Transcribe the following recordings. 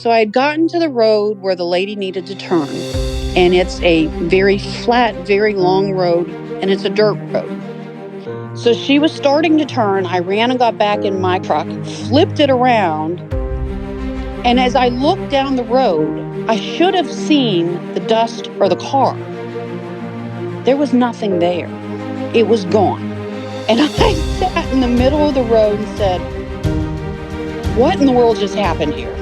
So I had gotten to the road where the lady needed to turn, and it's a very flat, very long road, and it's a dirt road. So she was starting to turn. I ran and got back in my truck, flipped it around, and as I looked down the road, I should have seen the dust or the car. There was nothing there. It was gone. And I sat in the middle of the road and said, what in the world just happened here?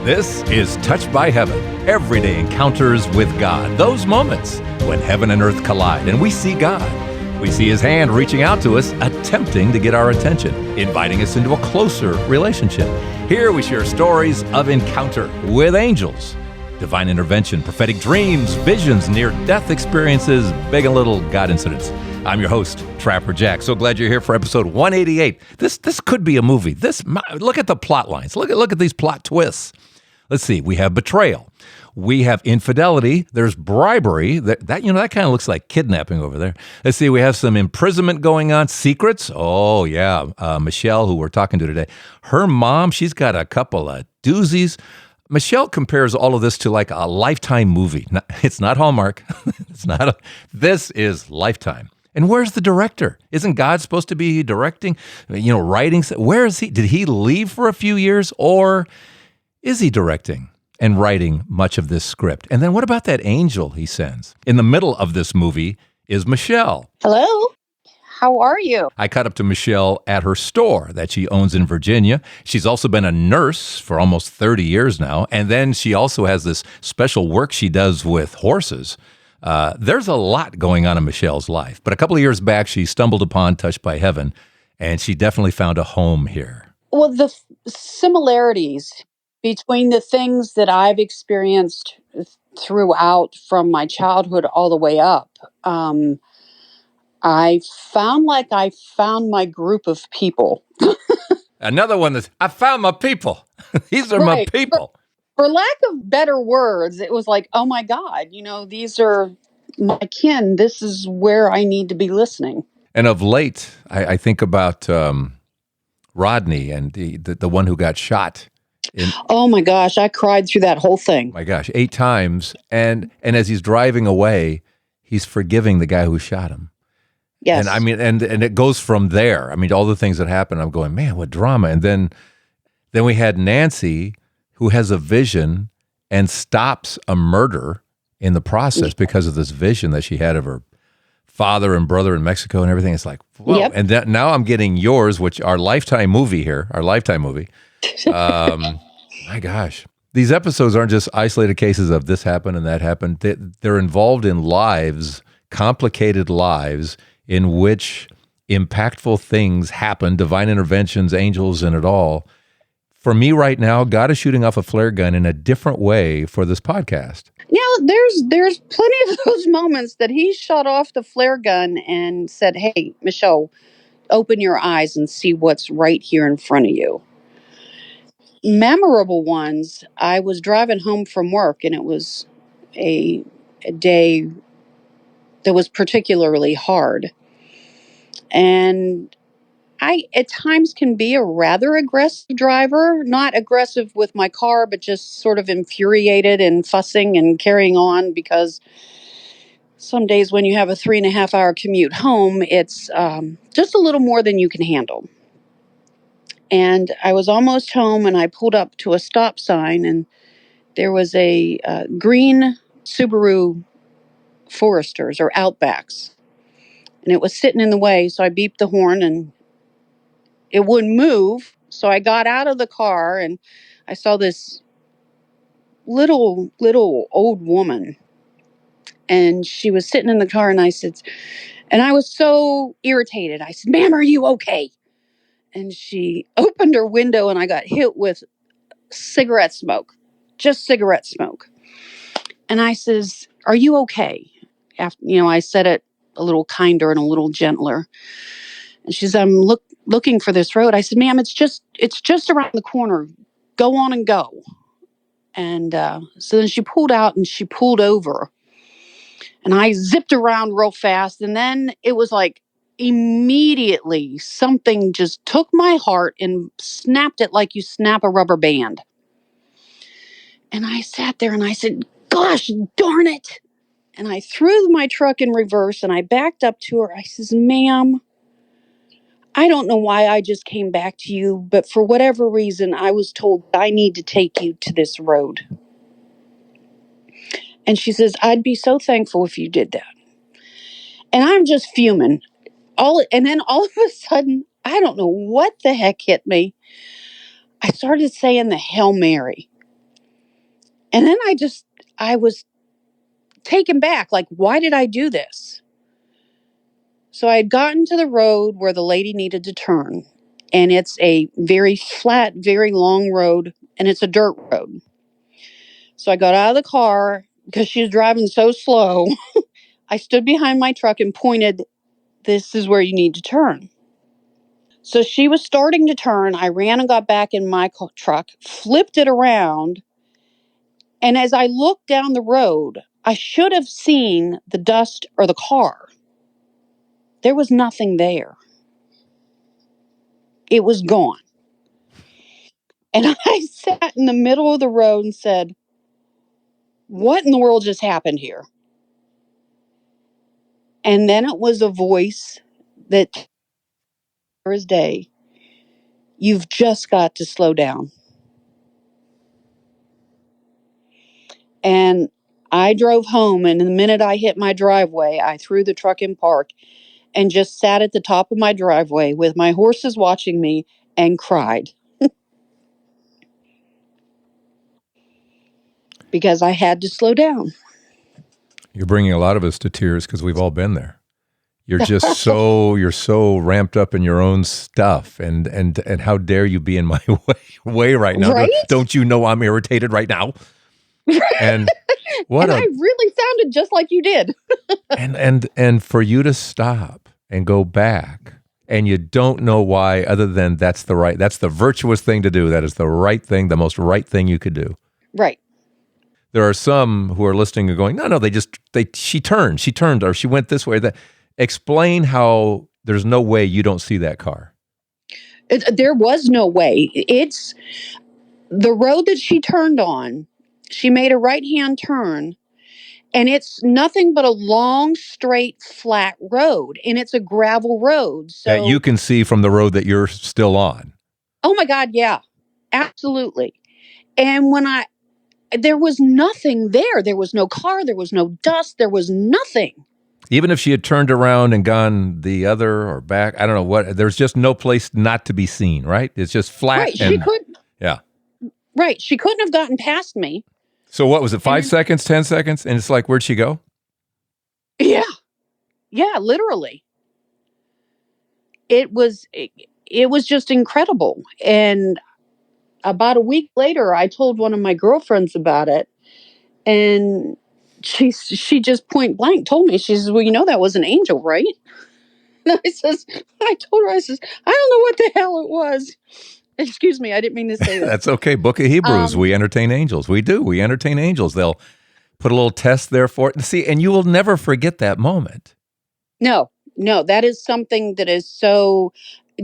This is Touched by Heaven, everyday encounters with God. Those moments when heaven and earth collide and we see God. We see His hand reaching out to us, attempting to get our attention, inviting us into a closer relationship. Here we share stories of encounter with angels, divine intervention, prophetic dreams, visions, near-death experiences, big and little God incidents. I'm your host, Trapper Jack. So glad you're here for episode 188. This could be a movie. Look at the plot lines. Look at these plot twists. Let's see. We have betrayal. We have infidelity. There's bribery. That kind of looks like kidnapping over there. Let's see. We have some imprisonment going on. Secrets. Oh, yeah. Michelle, who we're talking to today, her mom, she's got a couple of doozies. Michelle compares all of this to like a Lifetime movie. It's not Hallmark. This is Lifetime. And where's the director? Isn't God supposed to be directing, writing? Where is he? Did he leave for a few years, or is he directing and writing much of this script? And then what about that angel he sends? In the middle of this movie is Michelle. Hello. How are you? I caught up to Michelle at her store that she owns in Virginia. She's also been a nurse for almost 30 years now. And then she also has this special work she does with horses. There's a lot going on in Michelle's life. But a couple of years back, she stumbled upon Touched by Heaven, and she definitely found a home here. Well, the similarities between the things that I've experienced throughout from my childhood all the way up, I found my group of people. Another one is, I found my people. These are my people. For lack of better words, it was like, oh my God, these are my kin. This is where I need to be listening. And of late, I think about Rodney and the one who got shot. Oh my gosh, I cried through that whole thing. My gosh, 8 times. And as he's driving away, he's forgiving the guy who shot him. Yes. And and it goes from there. All the things that happen, I'm going, man, what drama. And then we had Nancy, who has a vision and stops a murder in the process because of this vision that she had of her father and brother in Mexico and everything. It's like, whoa. Yep. And now I'm getting yours, which our Lifetime movie. My gosh. These episodes aren't just isolated cases of this happened and that happened. They're involved in lives, complicated lives, in which impactful things happen, divine interventions, angels, and it all. For me right now, God is shooting off a flare gun in a different way for this podcast. There's plenty of those moments that he shot off the flare gun and said, hey, Michelle, open your eyes and see what's right here in front of you. Memorable ones, I was driving home from work, and it was a day that was particularly hard. And I, at times, can be a rather aggressive driver, not aggressive with my car, but just sort of infuriated and fussing and carrying on, because some days when you have a 3.5-hour commute home, it's just a little more than you can handle. And I was almost home, and I pulled up to a stop sign, and there was a green Subaru Foresters or Outbacks. And it was sitting in the way, so I beeped the horn, and it wouldn't move. So I got out of the car, and I saw this little old woman. And she was sitting in the car, and I was so irritated. I said, ma'am, are you okay? And she opened her window, and I got hit with cigarette smoke, just cigarette smoke. And I says, are you okay? After, I said it a little kinder and a little gentler. And she says, I'm looking for this road. I said, ma'am, it's just around the corner. Go on and go. And so then she pulled out and she pulled over. And I zipped around real fast. And then it was like immediately something just took my heart and snapped it like you snap a rubber band. And I sat there and I said, gosh, darn it. And I threw my truck in reverse and I backed up to her. I says, ma'am, I don't know why I just came back to you, but for whatever reason, I was told I need to take you to this road. And she says, I'd be so thankful if you did that. And I'm just fuming. And then all of a sudden, I don't know what the heck hit me. I started saying the Hail Mary. And then I was taken back. Like, why did I do this? So I had gotten to the road where the lady needed to turn. And it's a very flat, very long road. And it's a dirt road. So I got out of the car because she was driving so slow. I stood behind my truck and pointed, this is where you need to turn. So she was starting to turn. I ran and got back in my truck, flipped it around. And as I looked down the road, I should have seen the dust or the car. There was nothing there. It was gone. And I sat in the middle of the road and said, what in the world just happened here? And then it was a voice that, clear as day, you've just got to slow down. And I drove home, and the minute I hit my driveway, I threw the truck in park and just sat at the top of my driveway with my horses watching me and cried. Because I had to slow down. You're bringing a lot of us to tears because we've all been there. You're just you're so ramped up in your own stuff, and how dare you be in my way right now? Right? Don't you know I'm irritated right now? And I really sounded just like you did. and for you to stop and go back, and you don't know why, other than that's the virtuous thing to do. That is the right thing, the most right thing you could do. Right. There are some who are listening and going, no, she turned, or she went this way. Explain how there's no way you don't see that car. There was no way. It's the road that she turned on. She made a right-hand turn, and it's nothing but a long, straight, flat road, and it's a gravel road. So that you can see from the road that you're still on. Oh my God, yeah, absolutely. And there was nothing there. There was no car. There was no dust. There was nothing. Even if she had turned around and gone the other or back, I don't know what, there's just no place not to be seen, right? It's just flat. Right, she couldn't. Yeah. Right, she couldn't have gotten past me. So what was it, 5 seconds, 10 seconds? And it's like, where'd she go? Yeah. Yeah, literally. It was just incredible. And about a week later, I told one of my girlfriends about it. And she just point blank told me, she says, well, you know, that was an angel, right? And I told her, I don't know what the hell it was. Excuse me, I didn't mean to say that. That's okay. Book of Hebrews, we entertain angels. We do. We entertain angels. They'll put a little test there for it. See, and you will never forget that moment. No, that is something that is so,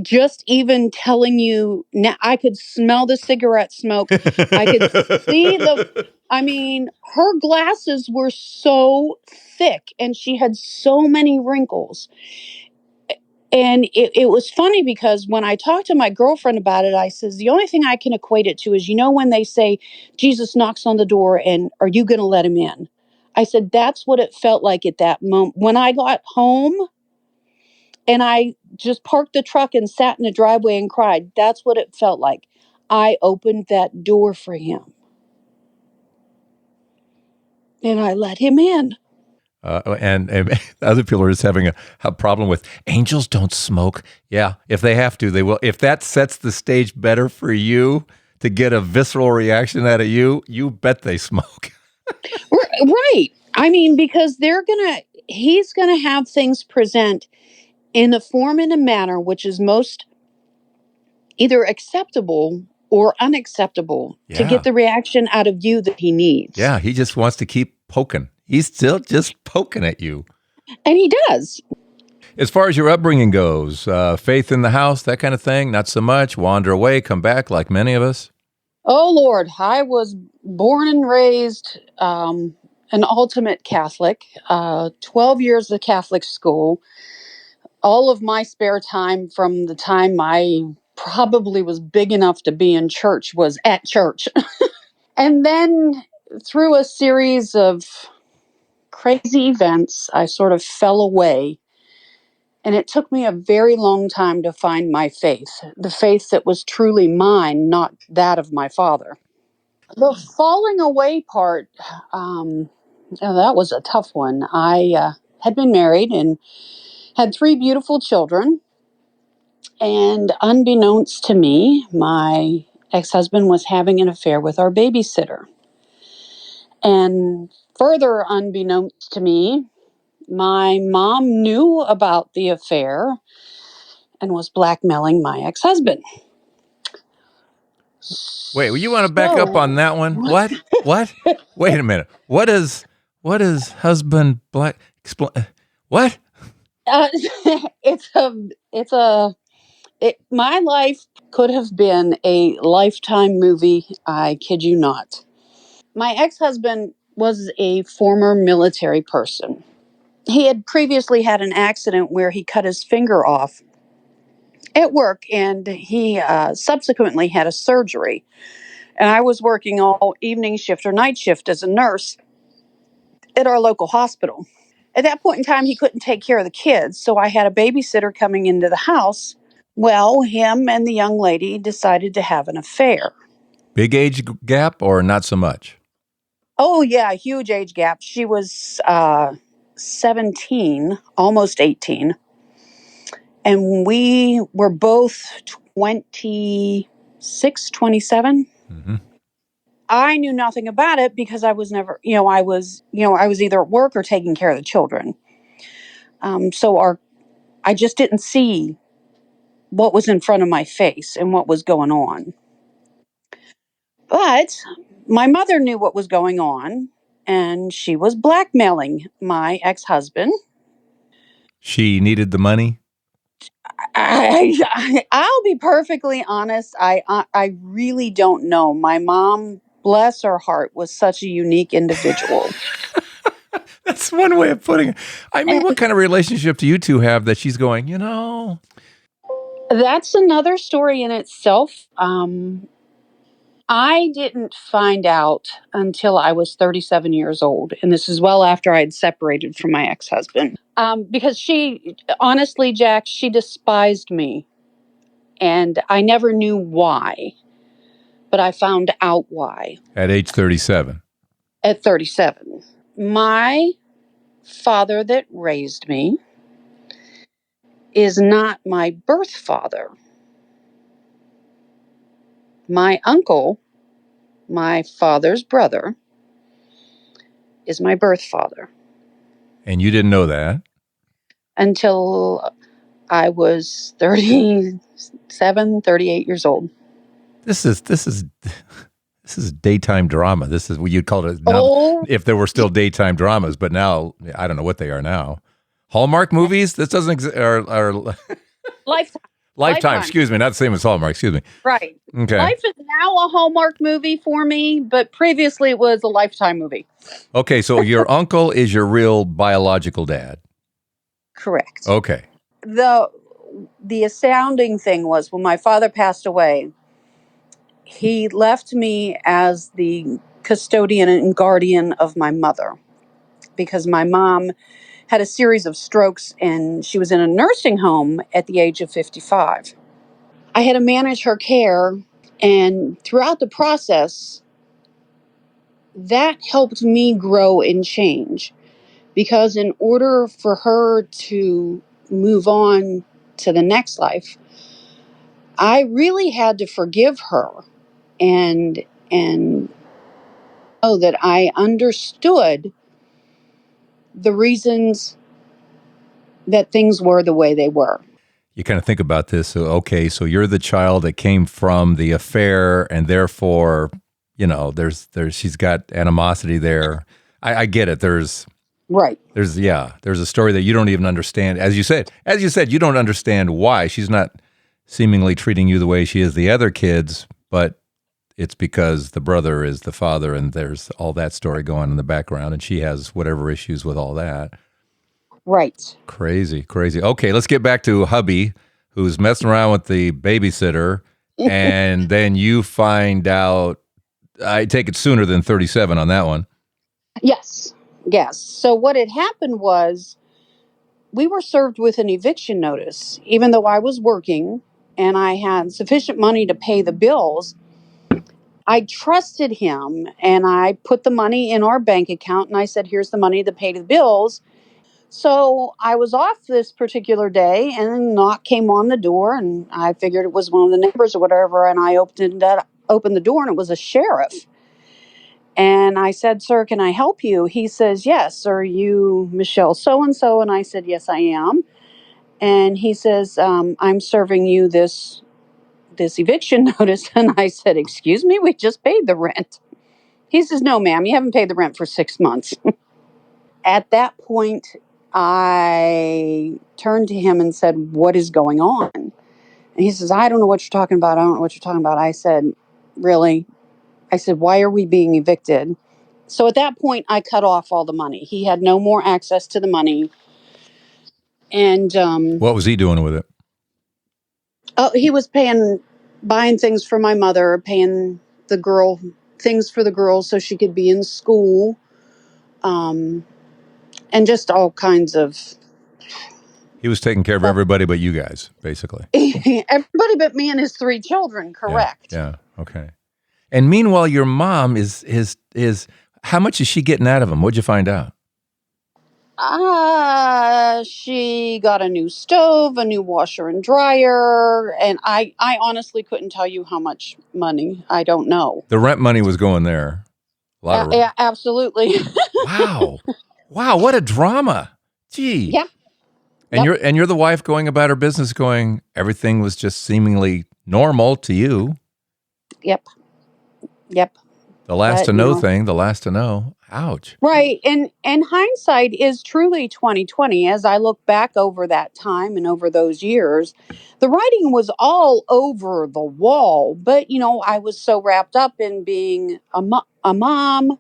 just even telling you, now I could smell the cigarette smoke. I could see her glasses were so thick and she had so many wrinkles. And it was funny because when I talked to my girlfriend about it, I says, the only thing I can equate it to is, you know, when they say Jesus knocks on the door and are you going to let him in? I said, that's what it felt like at that moment. When I got home and I just parked the truck and sat in the driveway and cried, that's what it felt like. I opened that door for him. And I let him in. And other people are just having a problem with angels don't smoke. Yeah, if they have to, they will. If that sets the stage better for you to get a visceral reaction out of you, you bet they smoke. Right. I mean, because he's gonna have things present in a form and a manner which is most either acceptable or unacceptable to get the reaction out of you that he needs. Yeah, he just wants to keep poking. He's still just poking at you. And he does. As far as your upbringing goes, faith in the house, that kind of thing, not so much. Wander away, come back like many of us. Oh, Lord. I was born and raised an ultimate Catholic, 12 years of Catholic school. All of my spare time from the time I probably was big enough to be in church was at church. And then through a series of crazy events, I sort of fell away. And it took me a very long time to find my faith, the faith that was truly mine, not that of my father. The falling away part, um, that was a tough one. I had been married and had three beautiful children. And unbeknownst to me, my ex husband was having an affair with our babysitter. And further unbeknownst to me, my mom knew about the affair and was blackmailing my ex husband. Wait, you want to back up on that one? What? What? Wait a minute. What is husband black? What? Uh, my life could have been a Lifetime movie. I kid you not. My ex husband was a former military person. He had previously had an accident where he cut his finger off at work, and he subsequently had a surgery. And I was working all evening shift or night shift as a nurse at our local hospital. At that point in time, he couldn't take care of the kids, so I had a babysitter coming into the house. Well, him and the young lady decided to have an affair. Big age gap or not so much? Oh, yeah, huge age gap. She was 17, almost 18. And we were both 26, 27. Mm-hmm. I knew nothing about it because I was never, I was either at work or taking care of the children. I just didn't see what was in front of my face and what was going on. But my mother knew what was going on, and she was blackmailing my ex-husband. She needed the money? I'll be perfectly honest. I really don't know. My mom, bless her heart, was such a unique individual. That's one way of putting it. I mean, what kind of relationship do you two have that she's going, That's another story in itself. I didn't find out until I was 37 years old. And this is well after I had separated from my ex-husband. Because honestly, Jack, she despised me. And I never knew why. But I found out why. At age 37? At 37. My father that raised me is not my birth father. My uncle, my father's brother, is my birth father. And you didn't know that? Until I was 37, 38 years old. This is daytime drama. This is what you'd call it now, if there were still daytime dramas, but now I don't know what they are now. Hallmark movies? This doesn't exist. Lifetime. Excuse me, not the same as Hallmark. Excuse me. Right. Okay. Life is now a Hallmark movie for me, but previously it was a Lifetime movie. Okay, so your uncle is your real biological dad. Correct. Okay. The astounding thing was when my father passed away, he left me as the custodian and guardian of my mother because my mom had a series of strokes and she was in a nursing home at the age of 55. I had to manage her care, and throughout the process, that helped me grow and change because in order for her to move on to the next life, I really had to forgive her and know that I understood the reasons that things were the way they were. You kind of think about this. So, okay, so you're the child that came from the affair, and therefore, there's she's got animosity there. I get it. There's a story that you don't even understand. As you said, you don't understand why she's not seemingly treating you the way she is the other kids, but it's because the brother is the father and there's all that story going in the background and she has whatever issues with all that. Right. Crazy. Okay, let's get back to hubby who's messing around with the babysitter and then you find out, I take it sooner than 37 on that one. Yes. So what had happened was we were served with an eviction notice, even though I was working and I had sufficient money to pay the bills. I trusted him and I put the money in our bank account and I said, here's the money to pay the bills. So I was off this particular day and a knock came on the door and I figured it was one of the neighbors or whatever. And I opened the door and it was a sheriff. And I said, sir, can I help you? He says, yes. Are you Michelle so-and-so? And I said, yes, I am. And he says, I'm serving you this eviction notice. And I said, excuse me, we just paid the rent. He says, no, ma'am, you haven't paid the rent for 6 months. At that point, I turned to him and said, what is going on? And he says, I don't know what you're talking about. I said, really? I said, why are we being evicted? So at that point, I cut off all the money. He had no more access to the money. And What was he doing with it? he was buying things for my mother, paying the girl things for the girl so she could be in school, and just all kinds of. He was taking care of everybody but you guys, basically. Everybody but me and his 3 children, correct. Yeah. Okay. And meanwhile, your mom is how much is she getting out of him? What'd you find out? She got a new stove, a new washer and dryer, and I honestly couldn't tell you how much money. I don't know. The rent money was going there. A lot of rent. Yeah, absolutely. Wow, what a drama. Gee. Yeah. And you're the wife going about her business going, everything was just seemingly normal to you. Yep. The last to know thing, the last to know. Ouch. Right. And hindsight is truly 2020. As I look back over that time and over those years, the writing was all over the wall. But, I was so wrapped up in being a mom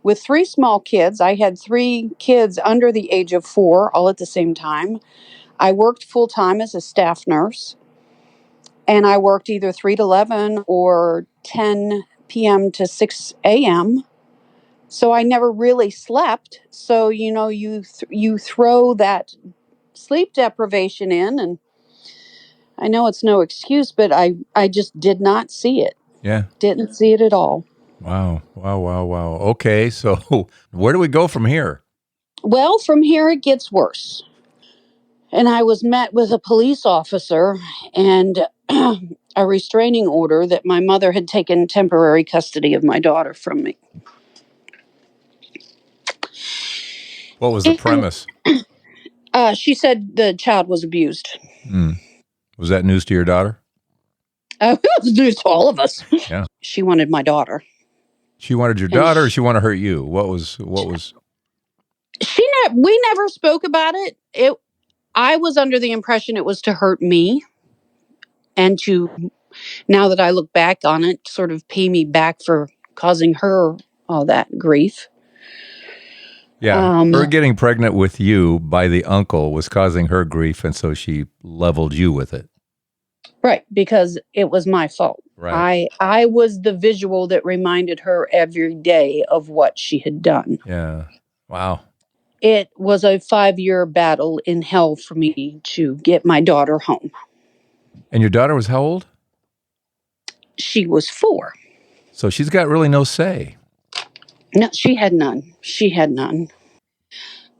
with 3 small kids. I had 3 kids under the age of 4 all at the same time. I worked full time as a staff nurse. And I worked either 3 to 11 or 10 p.m. to 6 a.m. So I never really slept. So, you throw that sleep deprivation in, and I know it's no excuse, but I just did not see it. Yeah. Didn't see it at all. Wow. Okay, so where do we go from here? Well, from here it gets worse. And I was met with a police officer and a restraining order that my mother had taken temporary custody of my daughter from me. What was the premise? She said the child was abused. Was that news to your daughter? It was news to all of us. Yeah. She wanted my daughter. She wanted your daughter, or she wanted to hurt you? What was? We never spoke about it. I was under the impression it was to hurt me, and to, now that I look back on it, sort of pay me back for causing her all that grief. Yeah, her getting pregnant with you by the uncle was causing her grief, and so she leveled you with it. Right, because it was my fault. Right. I was the visual that reminded her every day of what she had done. Yeah. Wow. It was a 5-year battle in hell for me to get my daughter home. And your daughter was how old? She was 4. So she's got really no say. No, she had none.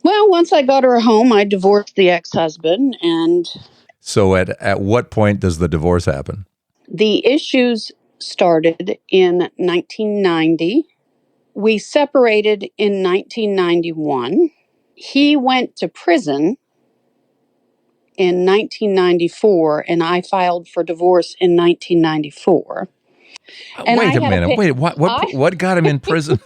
Well, once I got her home, I divorced the ex-husband, and... So at what point does the divorce happen? The issues started in 1990. We separated in 1991. He went to prison in 1994, and I filed for divorce in 1994. And wait a minute. Wait, what got him in prison?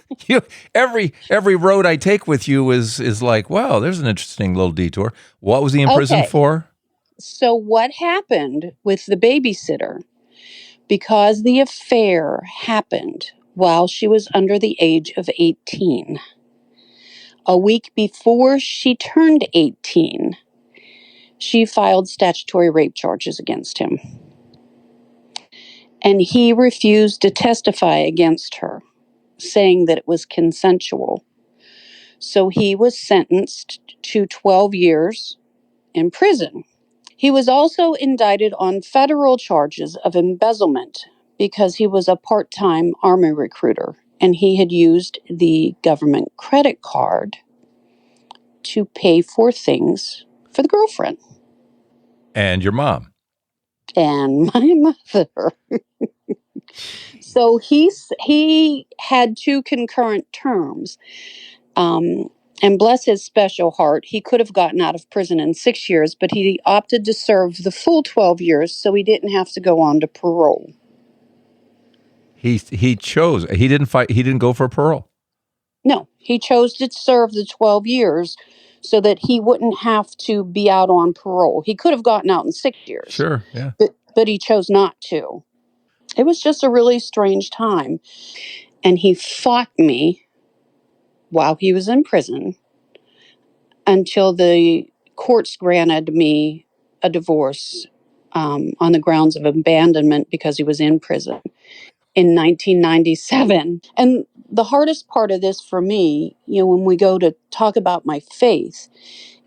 Every road I take with you is like, wow, there's an interesting little detour. What was he in prison for? So what happened with the babysitter? because the affair happened while she was under the age of 18. A week before she turned 18, she filed statutory rape charges against him. And he refused to testify against her, saying that it was consensual. So he was sentenced to 12 years in prison. He was also indicted on federal charges of embezzlement because he was a part-time Army recruiter and he had used the government credit card to pay for things for the girlfriend. And your mom. And my mother. So he had two concurrent terms. And bless his special heart, he could have gotten out of prison in 6 years, but he opted to serve the full 12 years so he didn't have to go on to parole. He chose. He didn't fight. He didn't go for parole. No, he chose to serve the 12 years so that he wouldn't have to be out on parole. He could have gotten out in 6 years. Sure, yeah. But he chose not to. It was just a really strange time. And he fought me while he was in prison until the courts granted me a divorce on the grounds of abandonment because he was in prison in 1997. And the hardest part of this for me, when we go to talk about my faith,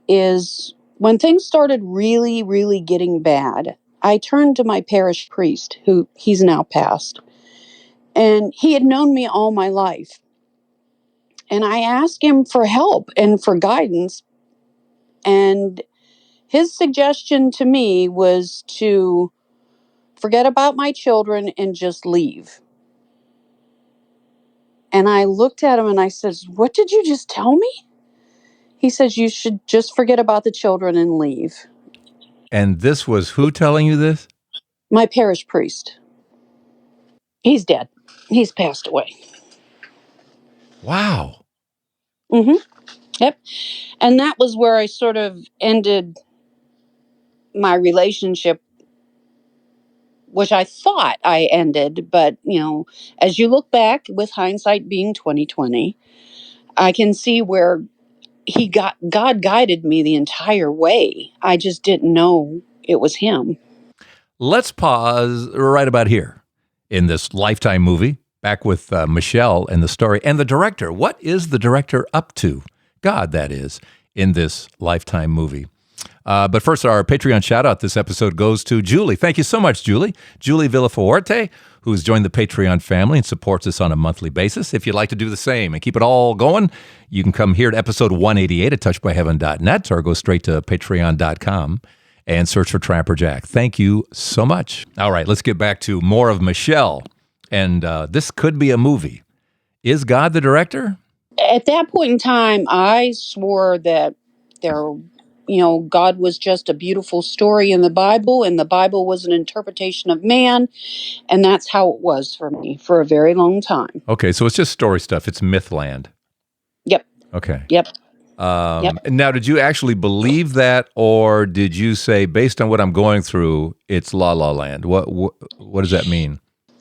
is when things started really, really getting bad, I turned to my parish priest, who he's now passed, and he had known me all my life. And I asked him for help and for guidance. And his suggestion to me was to forget about my children and just leave. And I looked at him and I said, "What did you just tell me?" He says, "You should just forget about the children and leave." And this was who telling you this? My parish priest. He's dead. He's passed away. Wow. Mm-hmm. Yep. And that was where I sort of ended my relationship, which I thought I ended. But, as you look back with hindsight being 2020, I can see where God guided me the entire way. I just didn't know it was him. Let's pause right about here in this Lifetime movie, back with Michelle and the story and the director. What is the director up to? God, that is, in this Lifetime movie. But first, our Patreon shout-out this episode goes to Julie. Thank you so much, Julie. Julie Villafuerte, who's joined the Patreon family and supports us on a monthly basis. If you'd like to do the same and keep it all going, you can come here to episode 188 at touchedbyheaven.net or go straight to patreon.com and search for Trapper Jack. Thank you so much. All right, let's get back to more of Michelle. And this could be a movie. Is God the director? At that point in time, I swore that God was just a beautiful story in the Bible, and the Bible was an interpretation of man, and that's how it was for me for a very long time. Okay, so it's just story stuff. It's Mythland. Yep. Okay. Yep. Now, did you actually believe that, or did you say, based on what I'm going through, it's La La Land? What does that mean?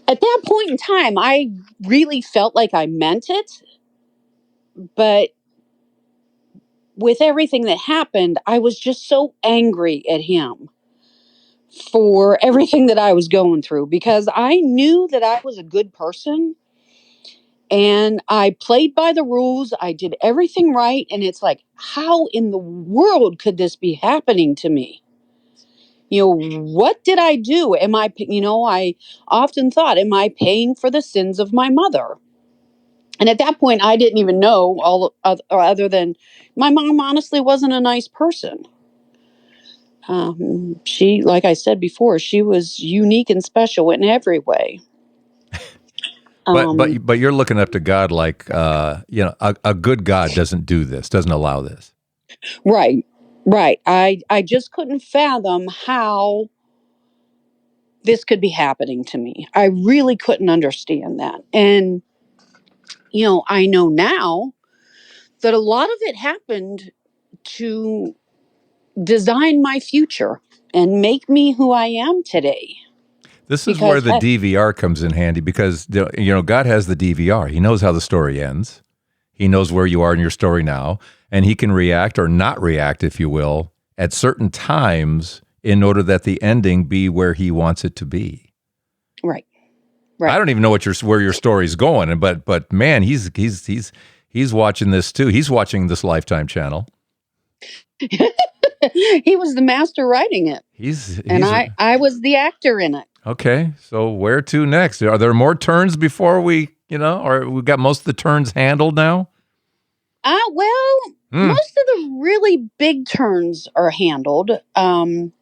At that point in time, I really felt like I meant it, but with everything that happened, I was just so angry at him for everything that I was going through because I knew that I was a good person and I played by the rules. I did everything right. And it's like, how in the world could this be happening to me? What did I do? I often thought, am I paying for the sins of my mother? And at that point, I didn't even know other than my mom honestly wasn't a nice person. She, like I said before, she was unique and special in every way. But you're looking up to God like, a good God doesn't do this, doesn't allow this. Right. I just couldn't fathom how this could be happening to me. I really couldn't understand that. And, I know now that a lot of it happened to design my future and make me who I am today. This is where because the DVR comes in handy because, God has the DVR. He knows how the story ends. He knows where you are in your story now, and he can react or not react, if you will, at certain times in order that the ending be where he wants it to be. Right. I don't even know where your story's going, but man, he's watching this too. He's watching this Lifetime channel. He was the master writing it. I was the actor in it. Okay, so where to next? Are there more turns before we got most of the turns handled now? Most of the really big turns are handled. In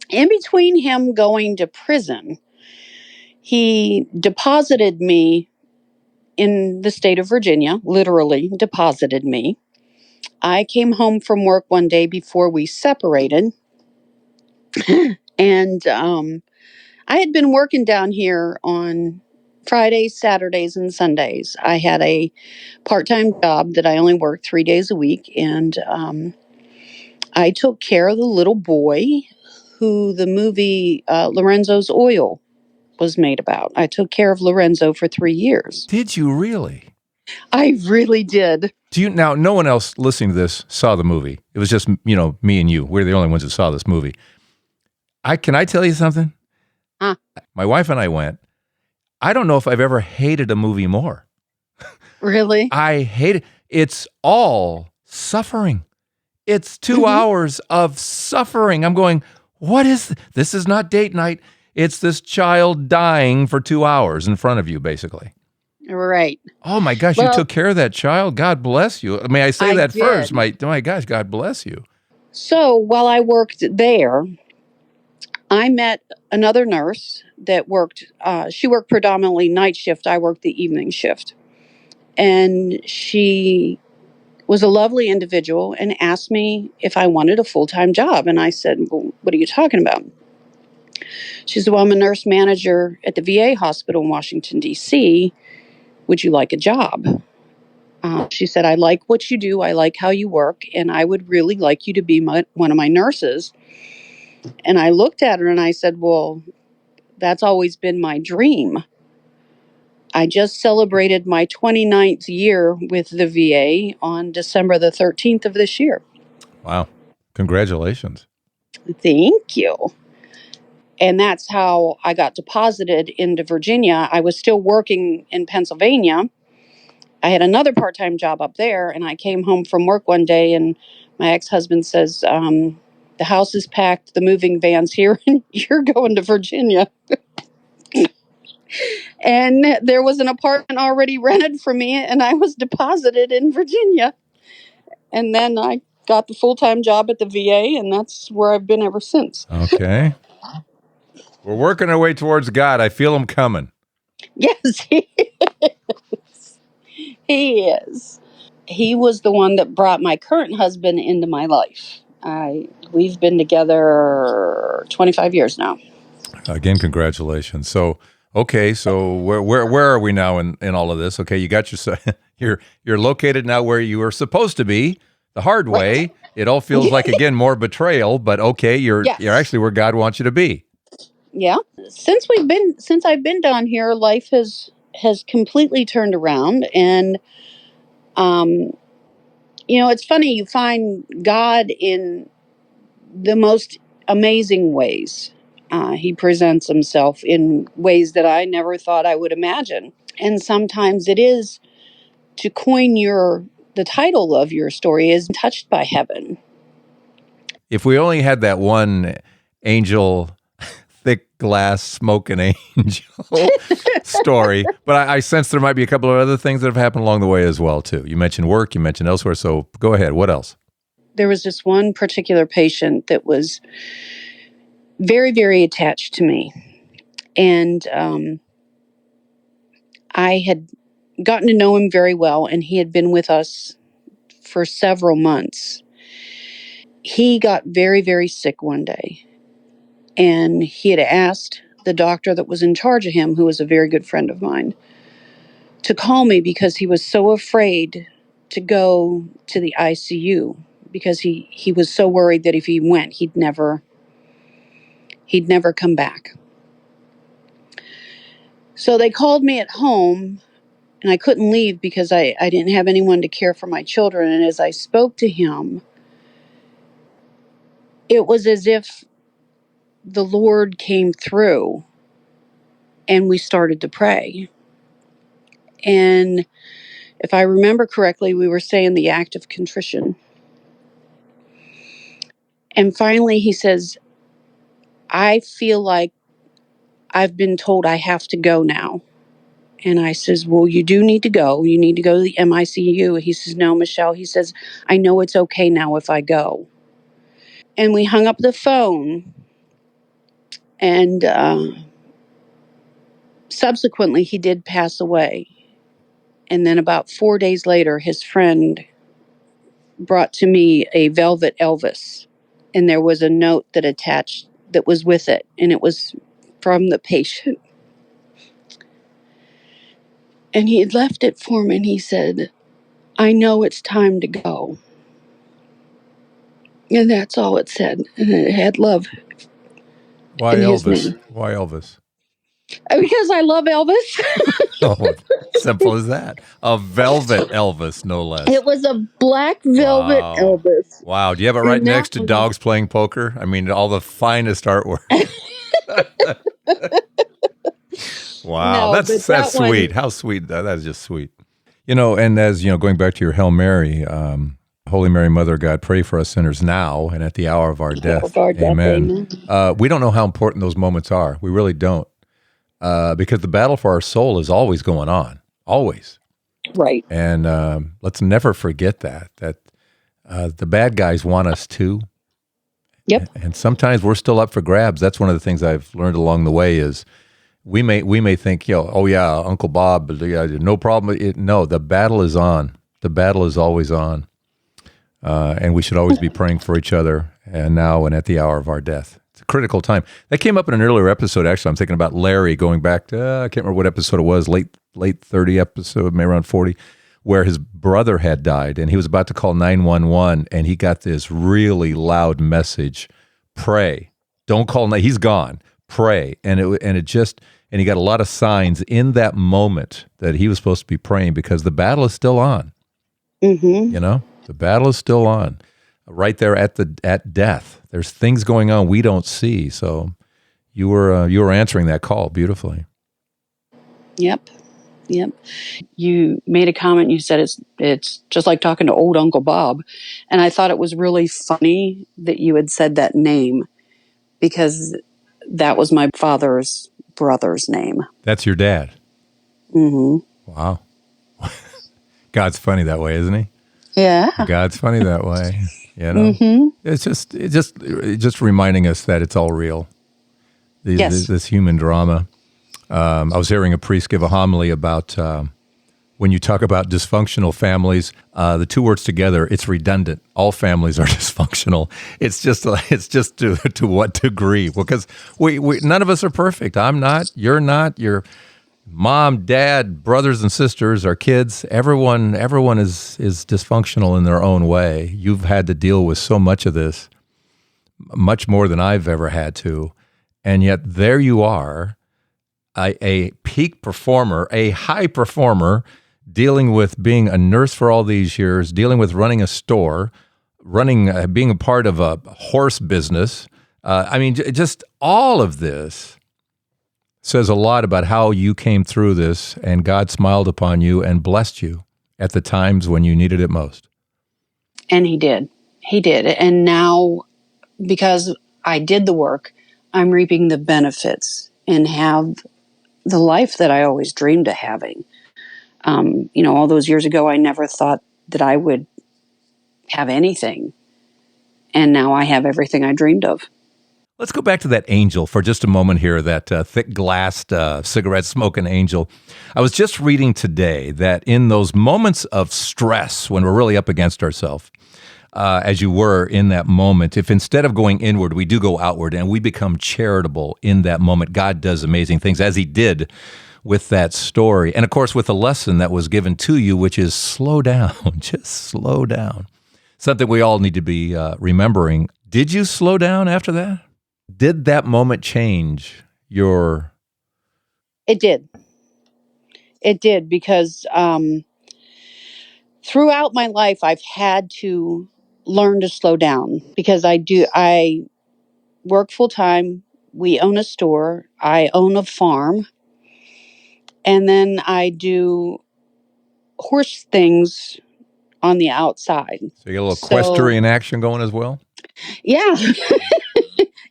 between him going to prison, he deposited me in the state of Virginia, literally deposited me. I came home from work one day before we separated, and I had been working down here on Fridays, Saturdays, and Sundays. I had a part-time job that I only worked 3 days a week, and I took care of the little boy who the movie Lorenzo's Oil was made about. I took care of Lorenzo for 3 years. Did you really? I really did. Now, no one else listening to this saw the movie. It was just, me and you. We're the only ones that saw this movie. Can I tell you something? Huh? My wife and I went. I don't know if I've ever hated a movie more. Really? I hate it. It's all suffering. It's 2 hours of suffering. I'm going, what is this? This is not date night. It's this child dying for 2 hours in front of you, basically. Right. Oh my gosh, you took care of that child. God bless you. May I say that did. first? My gosh, God bless you. So while I worked there, I met another nurse that worked, she worked predominantly night shift. I worked the evening shift. And she was a lovely individual and asked me if I wanted a full-time job. And I said, well, what are you talking about? She said, well, I'm a nurse manager at the VA hospital in Washington, D.C. Would you like a job? She said, I like what you do. I like how you work. And I would really like you to be one of my nurses. And I looked at her and I said, well, that's always been my dream. I just celebrated my 29th year with the VA on December the 13th of this year. Wow. Congratulations. Thank you. And that's how I got deposited into Virginia. I was still working in Pennsylvania. I had another part-time job up there, and I came home from work one day, and my ex-husband says, the house is packed, the moving van's here, and you're going to Virginia. And there was an apartment already rented for me, and I was deposited in Virginia. And then I got the full-time job at the VA, and that's where I've been ever since. Okay. We're working our way towards God. I feel him coming. Yes, he is. He is. He was the one that brought my current husband into my life. We've been together 25 years now. Again, congratulations. So, okay, so where are we now in all of this? Okay, you got you're located now where you were supposed to be, the hard way. Right. It all feels like, again, more betrayal, but okay, you're actually where God wants you to be. Yeah. Since I've been down here, life has completely turned around, and it's funny, you find God in the most amazing ways. He presents himself in ways that I never thought I would imagine. And sometimes it is, to coin the title of your story is Touched by Heaven. If we only had that one angel, thick glass smoking angel story, but I sense there might be a couple of other things that have happened along the way as well, too. You mentioned work, you mentioned elsewhere, so go ahead. What else? There was this one particular patient that was very, very attached to me. And I had gotten to know him very well, and he had been with us for several months. He got very, very sick one day, and he had asked the doctor that was in charge of him, who was a very good friend of mine, to call me because he was so afraid to go to the ICU, because he was so worried that if he went, he'd never come back. So they called me at home, and I couldn't leave because I didn't have anyone to care for my children. And as I spoke to him, it was as if the Lord came through and we started to pray. And if I remember correctly, we were saying the act of contrition. And finally, he says, I feel like I've been told I have to go now. And I says, well, you do need to go. You need to go to the MICU. He says, no, Michelle. He says, I know it's okay now if I go. And we hung up the phone. And subsequently, he did pass away. And then about 4 days later, his friend brought to me a Velvet Elvis. And there was a note that attached that was with it. And it was from the patient. And he had left it for me. And he said, I know it's time to go. And that's all it said. And it had love. Why in his Elvis? name. Why Elvis? Because I love Elvis. Oh, simple as that. A velvet Elvis, no less. It was a black velvet Elvis. Wow. Do you have it right next to dogs playing poker? I mean, all the finest artwork. Wow. No, that's that sweet. How sweet. That is just sweet. You know, and as, you know, going back to your Hail Mary, Holy Mary, Mother of God, pray for us sinners now and at the hour of our death. Amen. We don't know how important those moments are. We really don't. Because the battle for our soul is always going on. Always. Right. And let's never forget that the bad guys want us too. Yep. And sometimes we're still up for grabs. That's one of the things I've learned along the way is we may think, you know, oh yeah, Uncle Bob, yeah, no problem. No, the battle is on. The battle is always on. And we should always be praying for each other and now and at the hour of our death. It's a critical time. That came up in an earlier episode. Actually, I'm thinking about Larry going back to, I can't remember what episode it was, late 30 episode, maybe around 40, where his brother had died and he was about to call 911 and he got this really loud message, pray, don't call, he's gone, pray. And he got a lot of signs in that moment that he was supposed to be praying because the battle is still on. Mm-hmm. You know, the battle is still on right there at death. There's things going on we don't see. So you were answering that call beautifully. Yep. You made a comment. You said it's just like talking to old Uncle Bob, and I thought it was really funny that you had said that name because that was my father's brother's name. That's your dad. Mm-hmm. Wow. God's funny that way, isn't he? Yeah. God's funny that way. You know, mm-hmm. It's just reminding us that it's all real. This human drama. I was hearing a priest give a homily about when you talk about dysfunctional families, the two words together, it's redundant. All families are dysfunctional. It's just to what degree? Because we none of us are perfect. I'm not. You're not. Your mom, dad, brothers and sisters, our kids. Everyone is dysfunctional in their own way. You've had to deal with so much of this, much more than I've ever had to, and yet there you are. A peak performer, a high performer, dealing with being a nurse for all these years, dealing with running a store, being a part of a horse business. I mean, just all of this says a lot about how you came through this and God smiled upon you and blessed you at the times when you needed it most. And he did. And now, because I did the work, I'm reaping the benefits and have the life that I always dreamed of having. All those years ago, I never thought that I would have anything. And now I have everything I dreamed of. Let's go back to that angel for just a moment here, that thick-glassed, cigarette-smoking angel. I was just reading today that in those moments of stress, when we're really up against ourselves, as you were in that moment, if instead of going inward, we do go outward and we become charitable in that moment, God does amazing things, as he did with that story. And of course, with the lesson that was given to you, which is slow down, just slow down. Something we all need to be remembering. Did you slow down after that? Did that moment change your... It did. It did, because throughout my life, I've had to learn to slow down, because I work full time. We own a store. I own a farm. And then I do horse things on the outside. So you got a little equestrian action going as well? Yeah.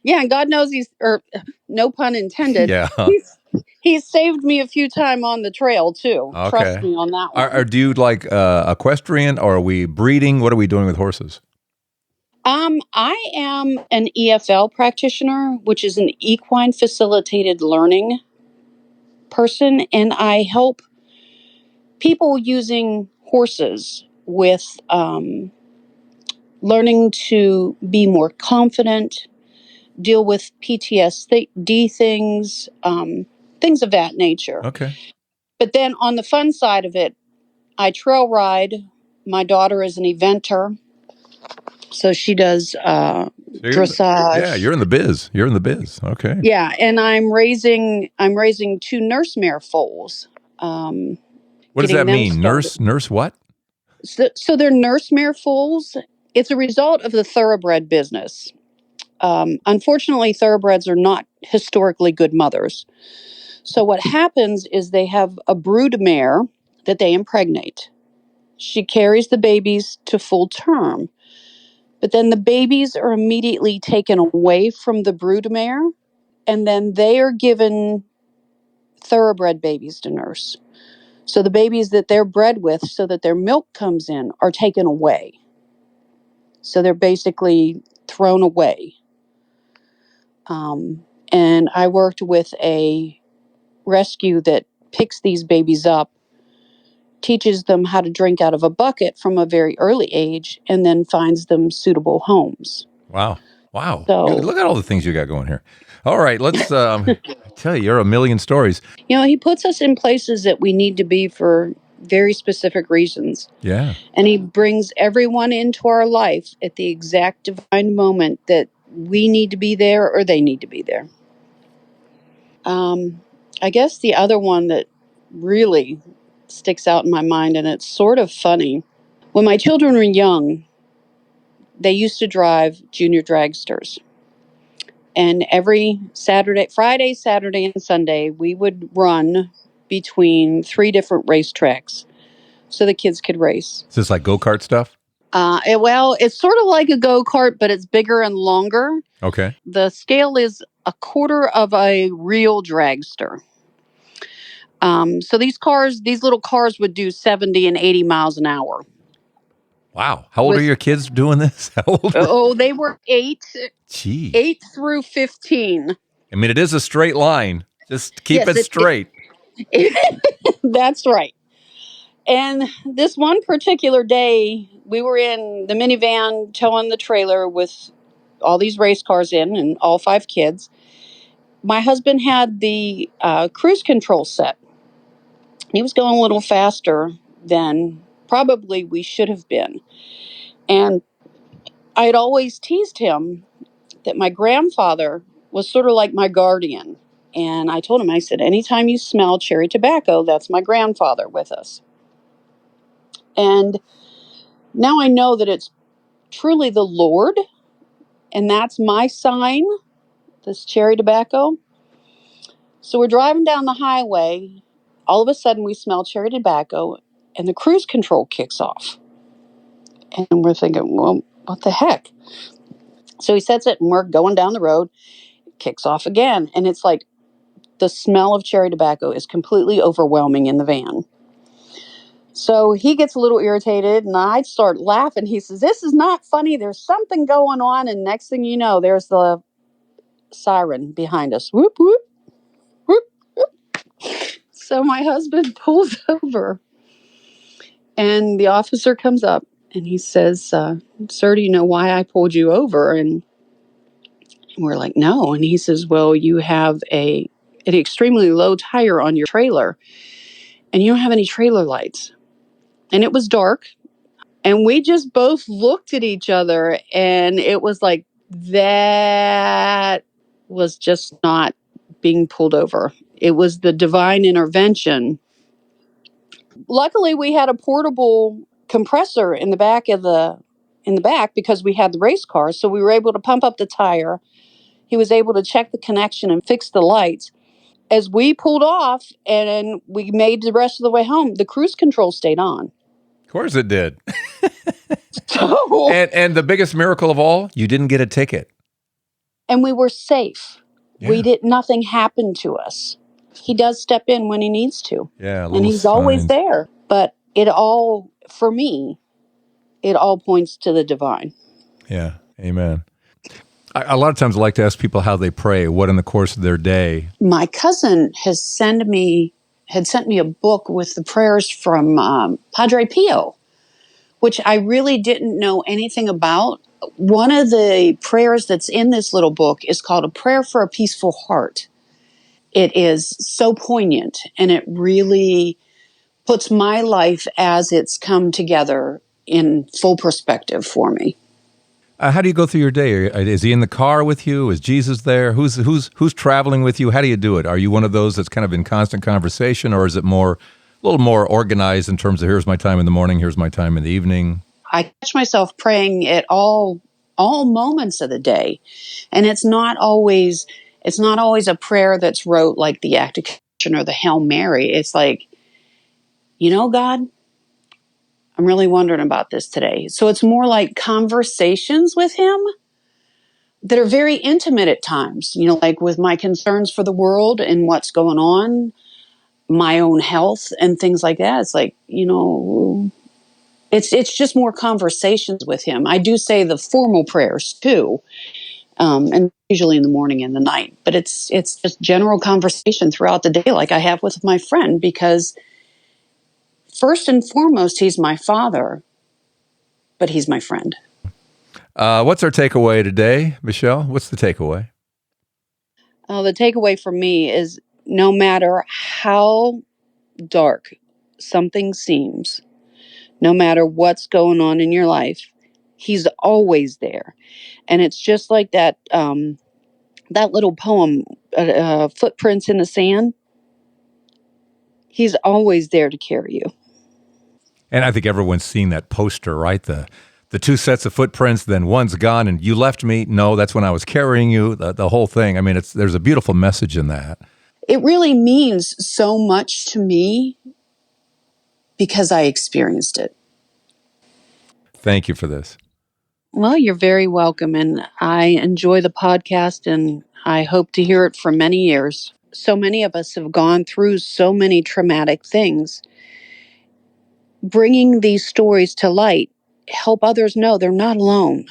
Yeah. And God knows no pun intended. Yeah. He's saved me a few times on the trail too. Okay. Trust me on that one. Do you like equestrian, or are we breeding? What are we doing with horses? I am an EFL practitioner, which is an equine facilitated learning person, and I help people using horses with learning to be more confident, deal with PTSD things, things of that nature. Okay. But then on the fun side of it, I trail ride. My daughter is an eventer, so she does dressage. You're in the biz. You're in the biz. Okay. Yeah, and I'm raising 2 nurse mare foals. What does that mean? Nurse what? So they're nurse mare foals. It's a result of the thoroughbred business. Unfortunately, thoroughbreds are not historically good mothers. So what happens is they have a brood mare that they impregnate. She carries the babies to full term, but then the babies are immediately taken away from the brood mare, and then they are given thoroughbred babies to nurse. So the babies that they're bred with, so that their milk comes in, are taken away. So they're basically thrown away. And I worked with a rescue that picks these babies up, teaches them how to drink out of a bucket from a very early age, and then finds them suitable homes. Wow. So, look at all the things you got going here. All right, let's tell you, you're a million stories. He puts us in places that we need to be for very specific reasons. Yeah. And he brings everyone into our life at the exact divine moment that we need to be there or they need to be there. I guess the other one that really sticks out in my mind, and it's sort of funny. When my children were young, they used to drive junior dragsters. And every Friday, Saturday, and Sunday, we would run between 3 different racetracks so the kids could race. Is this like go-kart stuff? It's sort of like a go-kart, but it's bigger and longer. Okay. The scale is a quarter of a real dragster. So these little cars would do 70 and 80 miles an hour. Wow. How old are your kids doing this? How old? Oh, they were 8. Gee. 8 through 15. I mean, it is a straight line. Just keep it straight. That's right. And this one particular day, we were in the minivan towing the trailer with all these race cars in and all 5 kids. My husband had the cruise control set. He was going a little faster than probably we should have been. And I had always teased him that my grandfather was sort of like my guardian. And I told him, I said, anytime you smell cherry tobacco, that's my grandfather with us. And now I know that it's truly the Lord, and that's my sign, this cherry tobacco. So we're driving down the highway. All of a sudden, we smell cherry tobacco, and the cruise control kicks off. And we're thinking, well, what the heck? So he sets it, and we're going down the road. It kicks off again. And it's like the smell of cherry tobacco is completely overwhelming in the van. So he gets a little irritated, and I start laughing. He says, this is not funny. There's something going on. And next thing you know, there's the siren behind us. Whoop, whoop, whoop, whoop. So my husband pulls over, and the officer comes up, and he says, sir, do you know why I pulled you over? And we're like, no. And he says, well, you have an extremely low tire on your trailer, and you don't have any trailer lights. And it was dark. And we just both looked at each other, and it was like, that was just not being pulled over. It was the divine intervention Luckily, we had a portable compressor in the back because we had the race car, so we were able to pump up the tire. He was able to check the connection and fix the lights. As we pulled off and we made the rest of the way home, the cruise control stayed on. Of course it did. So, And the biggest miracle of all, you didn't get a ticket. and we were safe. Yeah. Nothing happened to us. He does step in when he needs to. Yeah, And he's always there. But for me, it all points to the divine. Yeah, amen. A lot of times I like to ask people how they pray, what in the course of their day. My cousin had sent me a book with the prayers from Padre Pio, which I really didn't know anything about. One of the prayers that's in this little book is called A Prayer for a Peaceful Heart. It is so poignant, and it really puts my life as it's come together in full perspective for me. How do you go through your day? Is he in the car with you? Is Jesus there? Who's traveling with you? How do you do it? Are you one of those that's kind of in constant conversation, or is it a little more organized in terms of here's my time in the morning, here's my time in the evening? I catch myself praying at all moments of the day, and it's not always a prayer that's wrote like the Eviction or the Hail Mary. It's like, God, I'm really wondering about this today. So it's more like conversations with him that are very intimate at times, like with my concerns for the world and what's going on, my own health and things like that. It's like, it's just more conversations with him. I do say the formal prayers too, and usually in the morning and the night, but it's just general conversation throughout the day like I have with my friend, because first and foremost, he's my father, but he's my friend. What's our takeaway today, Michelle? What's the takeaway? The takeaway for me is no matter how dark something seems, no matter what's going on in your life, he's always there. And it's just like that little poem, Footprints in the Sand. He's always there to carry you. And I think everyone's seen that poster, right? The two sets of footprints, then one's gone, and you left me. No, that's when I was carrying you. The whole thing. I mean, there's a beautiful message in that. It really means so much to me because I experienced it. Thank you for this. Well, you're very welcome, and I enjoy the podcast, and I hope to hear it for many years. So many of us have gone through so many traumatic things. Bringing these stories to light help others know they're not alone.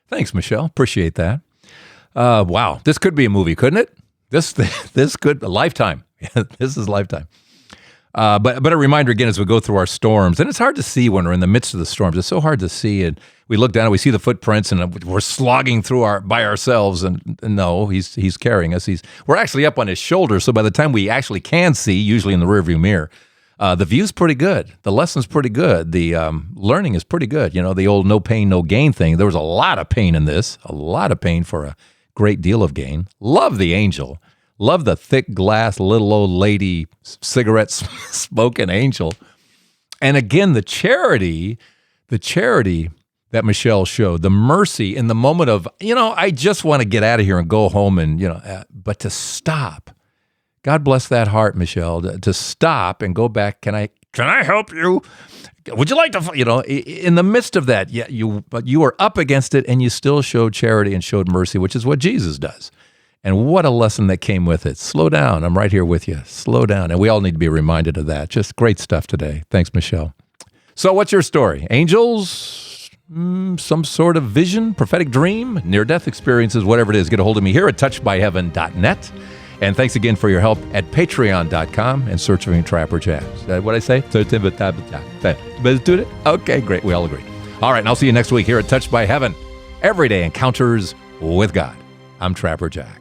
Thanks, Michelle. Appreciate that. Wow, this could be a movie, couldn't it? This could a lifetime. This is Lifetime. But a reminder again as we go through our storms, and it's hard to see when we're in the midst of the storms. It's so hard to see, and we look down and we see the footprints, and we're slogging through by ourselves. And no, he's carrying us. We're actually up on his shoulder, so by the time we actually can see, usually in the rearview mirror, the view's pretty good. The lesson's pretty good. The learning is pretty good. The old no pain, no gain thing. There was a lot of pain in this, a lot of pain for a great deal of gain. Love the angel. Love the thick glass, little old lady, cigarette smoking angel. And again, the charity that Michelle showed, the mercy in the moment of, I just want to get out of here and go home and, but to stop. God bless that heart, Michelle, to stop and go back. Can I help you? Would you like to, in the midst of that, but you were up against it and you still showed charity and showed mercy, which is what Jesus does. And what a lesson that came with it. Slow down. I'm right here with you. Slow down. And we all need to be reminded of that. Just great stuff today. Thanks, Michelle. So what's your story? Angels? Some sort of vision? Prophetic dream? Near-death experiences? Whatever it is, get a hold of me here at touchedbyheaven.net. And thanks again for your help at patreon.com and searching Trapper Jabs. Is that what I say? Okay, great. We all agree. All right, and I'll see you next week here at Touched by Heaven. Everyday encounters with God. I'm Trapper Jack.